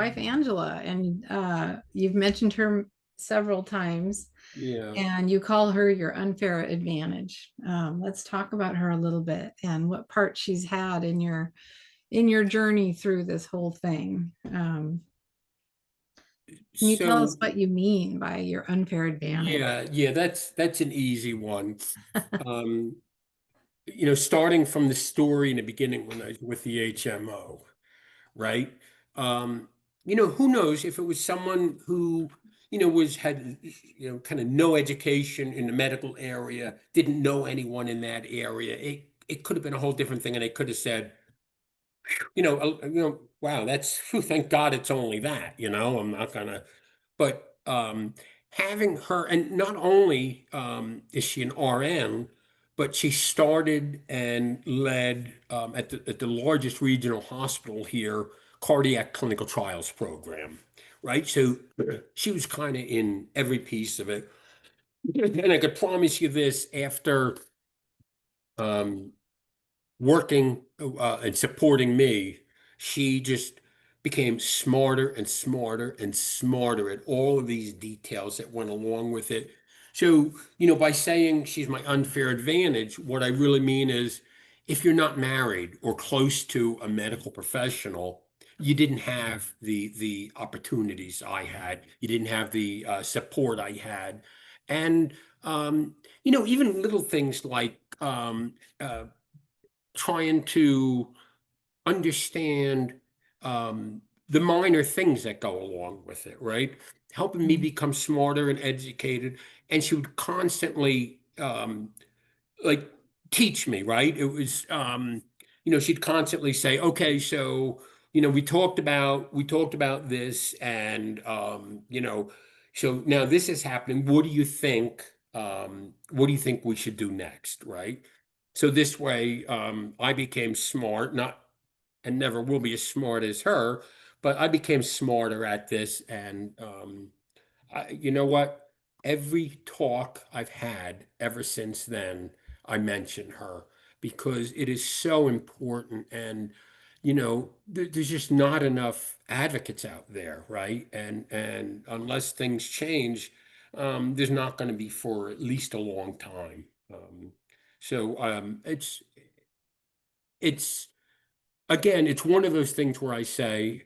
wife Angela, and you've mentioned her several times, Yeah. and you call her your unfair advantage. Let's talk about her a little bit and what part she's had in your journey through this whole thing. Can you tell us So what you mean by your unfair advantage? yeah, that's an easy one. Um, Starting from the story in the beginning when I was with the HMO, right? Um, who knows if it was someone who, had, kind of no education in the medical area, didn't know anyone in that area. It could have been a whole different thing, and they could have said, wow, phew, thank God it's only that, I'm not gonna, but having her, and not only is she an RN, but she started and led at the largest regional hospital here, cardiac clinical trials program, right? So she was kind of in every piece of it. And I could promise you this, after um, working and supporting me, she just became smarter and smarter and smarter at all of these details that went along with it. So, by saying she's my unfair advantage, what I really mean is if you're not married or close to a medical professional, you didn't have the opportunities I had. You didn't have the support I had. And even little things like trying to understand the minor things that go along with it, right? Helping me Mm. become smarter and educated. And she would constantly like teach me, right? It was she'd constantly say, okay, so we talked about this, and so now this is happening. What do you think? What do you think we should do next, right? So this way, I became smart, not and never will be as smart as her, but I became smarter at this. And you know what? Every talk I've had ever since then, I mention her because it is so important. And there's just not enough advocates out there, right? And unless things change, there's not going to be for at least a long time. So it's again, it's one of those things where I say,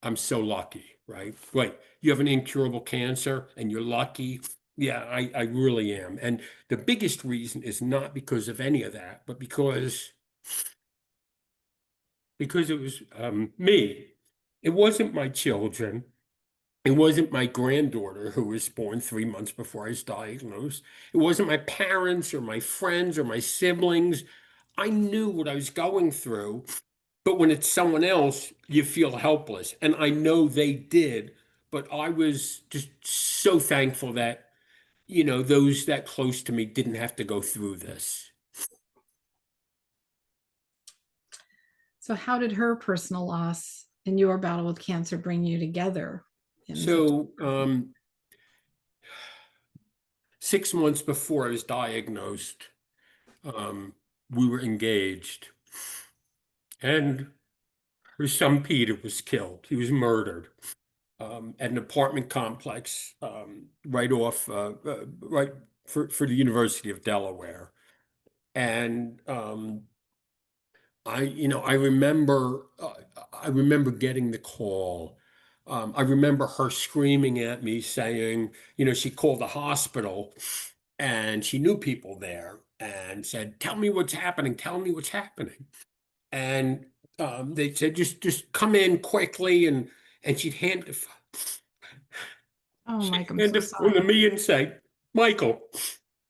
I'm so lucky, right? Wait, you have an incurable cancer and you're lucky. Yeah, I really am. And the biggest reason is not because of any of that, but because it was me. It wasn't my children. It wasn't my granddaughter who was born 3 months before I was diagnosed. It wasn't my parents or my friends or my siblings. I knew what I was going through. But when it's someone else, you feel helpless. And I know they did, but I was just so thankful that, those that close to me didn't have to go through this. So, how did her personal loss and your battle with cancer bring you together in such So, a powerful? 6 months before I was diagnosed, um, we were engaged, and her son Peter was killed. He was murdered at an apartment complex right for the University of Delaware. And I remember getting the call. I remember her screaming at me saying, she called the hospital and she knew people there and said, "Tell me what's happening. Tell me what's happening." And they said, "Just come in quickly." And Oh, she'd Mike, I'm hand so the phone to sorry. me and say, "Michael,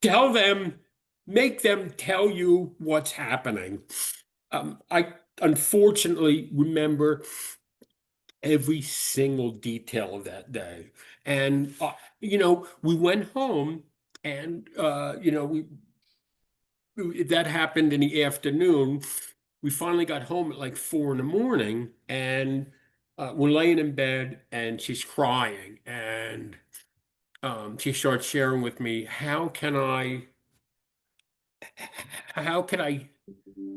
tell them, make them tell you what's happening." I unfortunately remember every single detail of that day. And, we went home, and, that happened in the afternoon. We finally got home at like 4 in the morning, and we're laying in bed, and she's crying. And she starts sharing with me, how could I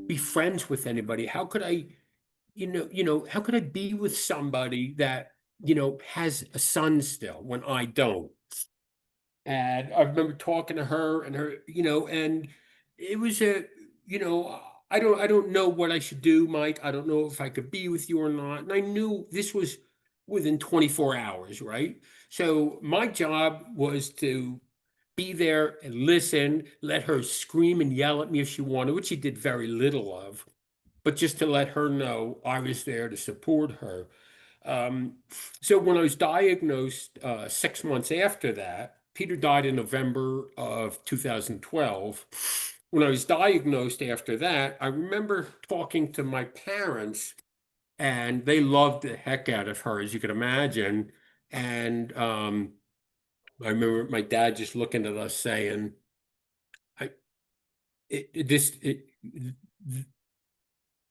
be friends with anybody? How could I, how could I be with somebody that has a son still when I don't. And I remember talking to her and and it was I don't know what I should do, Mike. I don't know if I could be with you or not. And I knew this was within 24 hours, right? So my job was to be there and listen, let her scream and yell at me if she wanted, which she did very little of, but just to let her know I was there to support her. Um, so when I was diagnosed 6 months after that, Peter died in November of 2012. When I was diagnosed after that, I remember talking to my parents, and they loved the heck out of her, as you can imagine. And I remember my dad just looking at us saying, "I it, this it,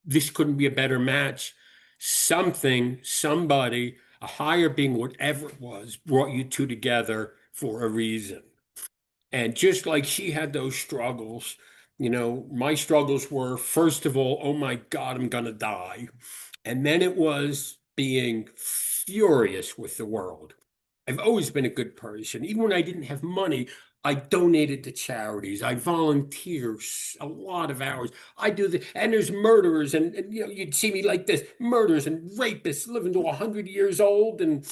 this couldn't be a better match. Something, somebody, a higher being, whatever it was, brought you two together for a reason." And just like she had those struggles, my struggles were, first of all, oh my God, I'm gonna die. And then it was being furious with the world. I've always been a good person. Even when I didn't have money, I donated to charities. I volunteer a lot of hours. I do and there's murderers, and you'd see me like this, murderers and rapists living to 100 years old, and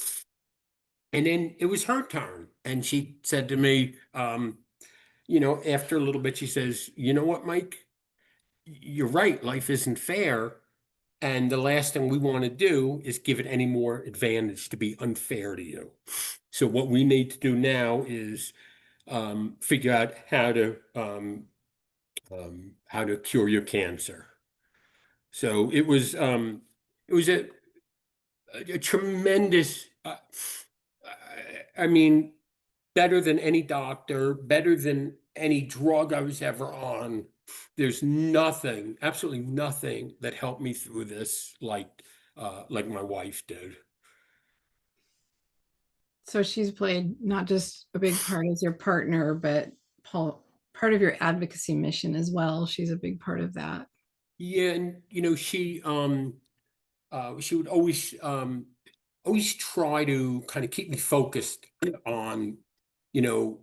then it was her turn, and she said to me, after a little bit, she says, "You know what, Mike? You're right. Life isn't fair. And the last thing we want to do is give it any more advantage to be unfair to you. So what we need to do now is figure out how to cure your cancer." So it was a tremendous. I mean, better than any doctor, better than any drug I was ever on. There's nothing, absolutely nothing that helped me through this like my wife did. So she's played not just a big part as your partner, but Paul, part of your advocacy mission as well. She's a big part of that. Yeah, and she would always try to kind of keep me focused on you know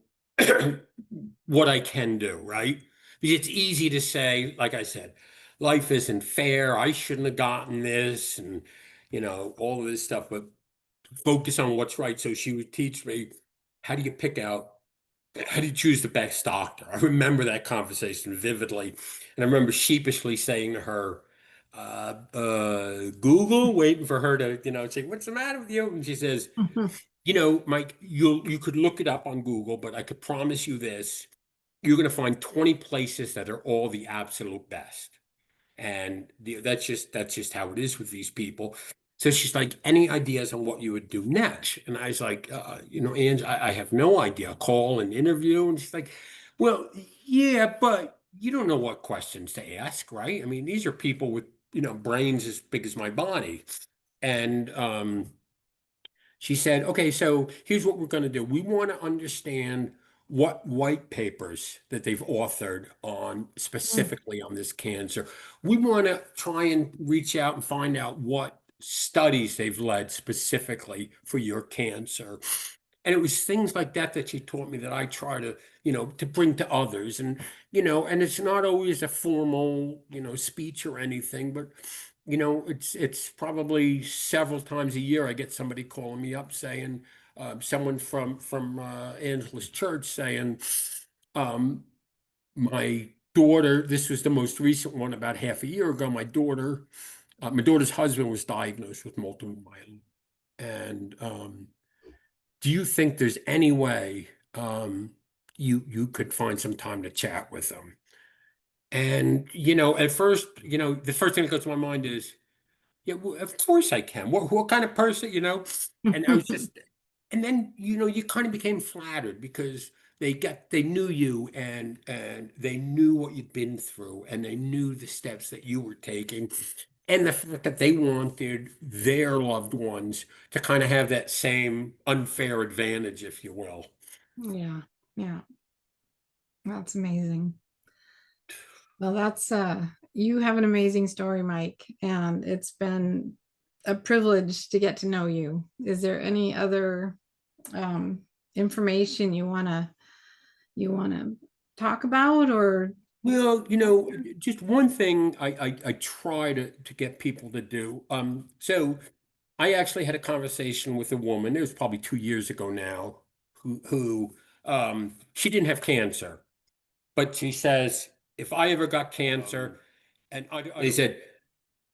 what I can do, right? Because it's easy to say, like I said, life isn't fair. I shouldn't have gotten this, and all of this stuff. But focus on what's right. So she would teach me, how do you pick out, how do you choose the best doctor? I remember that conversation vividly, and I remember sheepishly saying to her, Google, waiting for her to, say, "What's the matter with you?" And she says, Mike, you could look it up on Google, but I could promise you this: you're going to find 20 places that are all the absolute best. And that's just how it is with these people. So she's like, "Any ideas on what you would do next?" And I was like, Ange, I have no idea. Call and interview. And she's like, "Well, yeah, but you don't know what questions to ask, right? I mean, these are people with, brains as big as my body." And she said, "Okay, so here's what we're going to do. We want to understand what white papers that they've authored on specifically on this cancer. We want to try and reach out and find out what studies they've led specifically for your cancer." And it was things like that that she taught me that I try to bring to others. And it's not always a formal, speech or anything, but it's probably several times a year I get somebody calling me up saying, someone from Angela's church saying, um, my daughter, this was the most recent one about half a year ago, my daughter's husband was diagnosed with multiple myeloma. And do you think there's any way you could find some time to chat with them? And at first, the first thing that goes to my mind is, yeah, well, of course I can. What kind of person? And I was just, and then you kind of became flattered because they knew you, and they knew what you'd been through, and they knew the steps that you were taking, and the fact that they wanted their loved ones to kind of have that same unfair advantage, if you will. Yeah, yeah, that's amazing. Well, that's you have an amazing story, Mike, and it's been a privilege to get to know you. Is there any other um, information you wanna talk about or? Well, just one thing I try to get people to do. So I actually had a conversation with a woman, it was probably 2 years ago now, who she didn't have cancer, but she says, if I ever got cancer, and they said,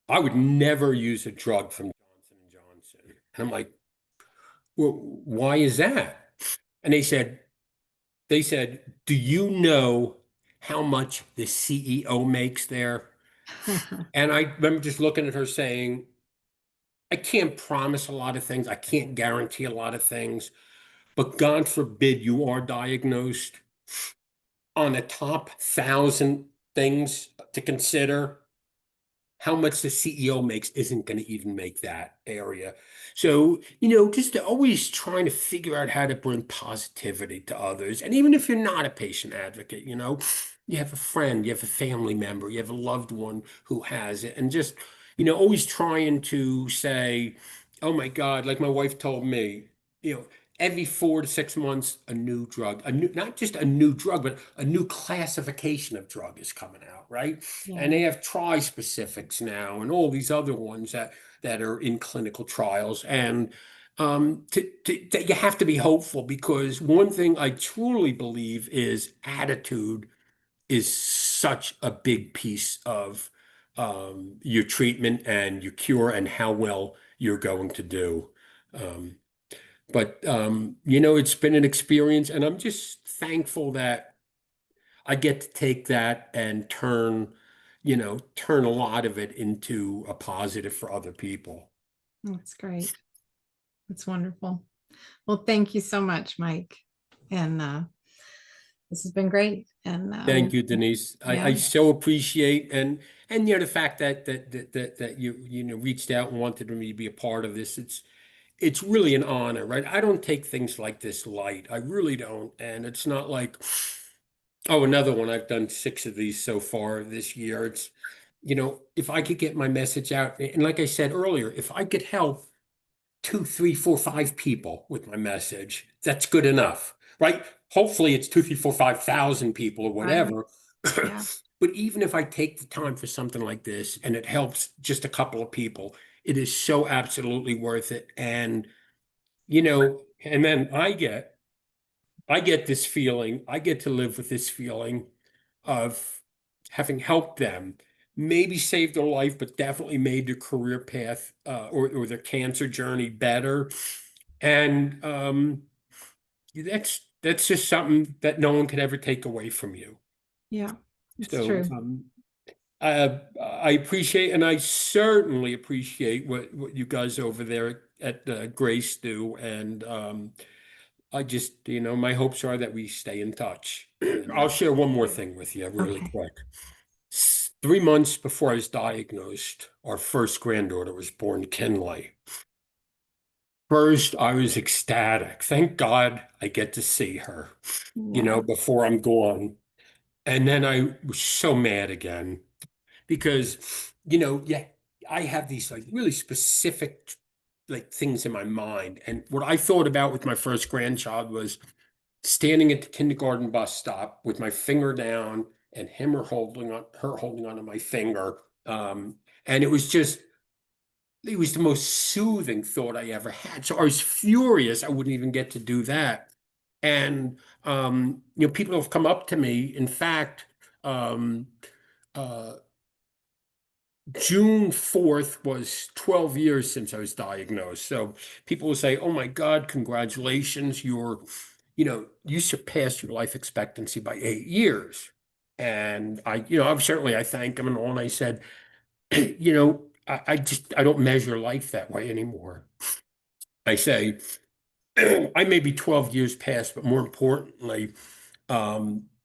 I would never use a drug from Johnson and Johnson. And I'm like, well, why is that? And they said, do you know how much the CEO makes there? And I remember just looking at her saying, I can't promise a lot of things. I can't guarantee a lot of things, but God forbid you are diagnosed on the top 1,000 things to consider. How much the CEO makes isn't going to even make that area. So, just to always trying to figure out how to bring positivity to others. And even if you're not a patient advocate, you have a friend, you have a family member, you have a loved one who has it. And just, always trying to say, oh my God, like my wife told me, every 4 to 6 months, a new drug, not just a new drug, but a new classification of drug is coming out, right? And Yeah, they have tri-specifics now and all these other ones that are in clinical trials. And that you have to be hopeful, because one thing I truly believe is attitude is such a big piece of your treatment and your cure and how well you're going to do. Um, but it's been an experience, and I'm just thankful that I get to take that and turn a lot of it into a positive for other people. that's great. That's wonderful. Well, thank you so much, Mike. And this has been great. And Thank you, Denise. yeah, I so appreciate, and the fact that you reached out and wanted me to be a part of this. It's really an honor, right? I don't take things like this light. I really don't. And it's not like, oh, another one. I've done 6 of these so far this year. If I could get my message out, and like I said earlier, if I could help two, three, four, 5 people with my message, that's good enough, right? Hopefully it's 2, 3, 4, 5,000 people or right. whatever. Yeah, But even if I take the time for something like this and it helps just a couple of people, it is so absolutely worth it. And then I get this feeling, I get to live with this feeling of having helped them, maybe saved their life, but definitely made their career path or their cancer journey better. And that's just something that no one can ever take away from you. yeah, it's So true. I appreciate, and I certainly appreciate what you guys over there at Grace do. And I just, my hopes are that we stay in touch. I'll Yeah. share one more thing with you really Okay. quick. 3 months before I was diagnosed, our first granddaughter was born, Kinley. First, I was ecstatic. Thank God I get to see her, Yeah. before I'm gone. And then I was so mad again because, yeah, I have these like really specific like things in my mind. And what I thought about with my first grandchild was standing at the kindergarten bus stop with my finger down and him or her holding onto my finger. And it was the most soothing thought I ever had. So I was furious I wouldn't even get to do that. And people have come up to me. In fact, um, uh, June 4th was 12 years since I was diagnosed. So people will say, "Oh my God, congratulations. You surpassed your life expectancy by 8 years." And I thanked them and all, and I said, I don't measure life that way anymore. I say, I may be 12 years past, but more importantly,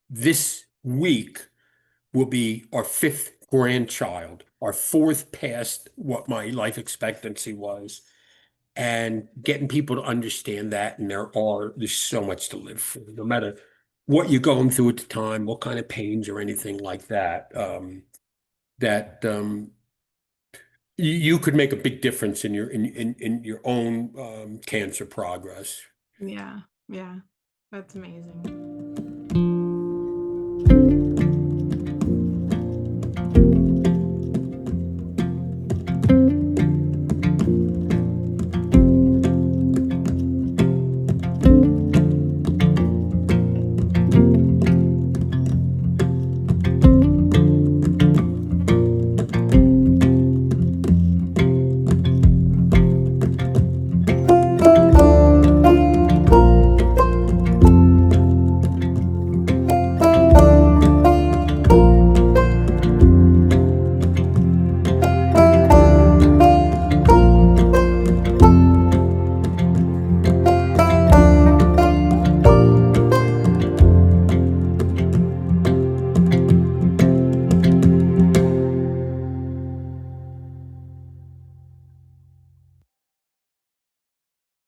this week will be our fifth grandchild, our fourth past what my life expectancy was, and getting people to understand that. And there's so much to live for, no matter what you're going through at the time, what kind of pains or anything like that. That you could make a big difference in in your own cancer progress. Yeah, yeah, that's amazing.